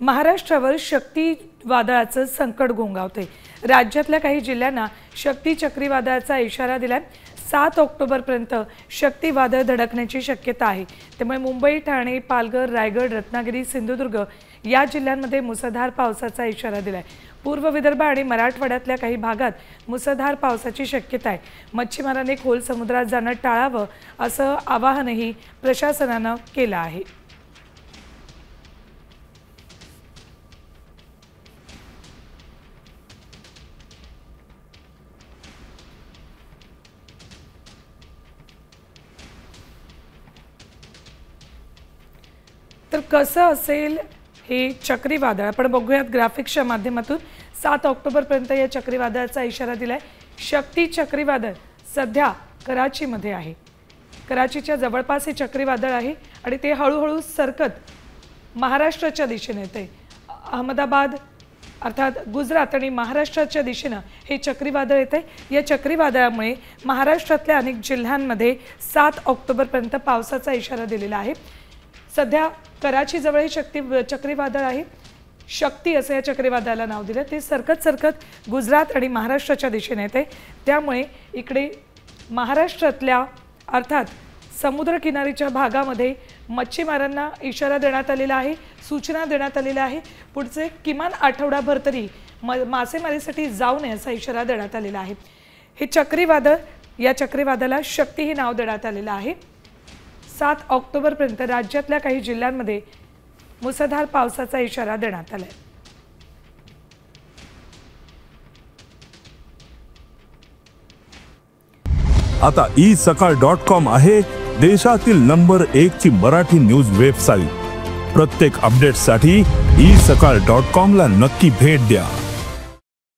महाराष्ट्रावर शक्ती वादळाचं संकट घोंगावते। राज्यातल्या काही जिल्ह्यांना शक्ती चक्रीवादळाचा इशारा दिलाय। 7 ऑक्टोबरपर्यंत शक्ती वादळ धडकण्याची शक्यता आहे। त्यामुळे मुंबई, ठाणे, पालघर, रायगड, रत्नागिरी, सिंधुदुर्ग या जिल्ह्यांमध्ये मुसळधार पावसाचा इशारा दिलाय। पूर्व विदर्भ आणि मराठवाड्यातल्या काही भागात मुसळधार पावसाची शक्यता आहे। मच्छीमारांनी खोल समुद्रात जाणं टाळावं असं आवाहनही प्रशासनानं केलं आहे। तर कसं असेल हे चक्रीवादळ आपण बघूयात ग्राफिक्सच्या माध्यमातून। 7 ऑक्टोबरपर्यंत या चक्रीवादळाचा इशारा दिलाय। शक्ती चक्रीवादळ सध्या कराचीमध्ये आहे। कराचीच्या जवळपास हे चक्रीवादळ आहे आणि ते हळूहळू सरकत महाराष्ट्राच्या दिशेने येते। अहमदाबाद अर्थात गुजरात आणि महाराष्ट्राच्या दिशेने हे चक्रीवादळ येते। या चक्रीवादळामुळे महाराष्ट्रातल्या अनेक जिल्ह्यांमध्ये 7 ऑक्टोबरपर्यंत पावसाचा इशारा दिलेला आहे। सध्या कराची जवळ हे चक्रीवादळ आहे। शक्ती असं या चक्रीवादळाला नाव दिलं। ते सरकत गुजरात आणि महाराष्ट्राच्या दिशेने येते। त्यामुळे इकडे महाराष्ट्रातल्या अर्थात समुद्रकिनारीच्या भागामध्ये मच्छीमारांना इशारा देण्यात आलेला आहे, सूचना देण्यात आलेल्या आहे। पुढचे किमान आठवडाभर तरी मासेमारीसाठी जाऊ नये असा इशारा देण्यात आलेला आहे। हे चक्रीवादळ या चक्रीवादळाला शक्ती हे नाव देण्यात आलेलं आहे। 7 ऑक्टोबरपर्यंत राज्यातल्या काही जिल्ह्यांमध्ये मुसळधार पावसाचा इशारा देण्यात आलाय। आता isakal.com आहे देशातील नंबर 1 ची मराठी न्यूज वेबसाईट। प्रत्येक अपडेटसाठी isakal.com ला नक्की भेट द्या।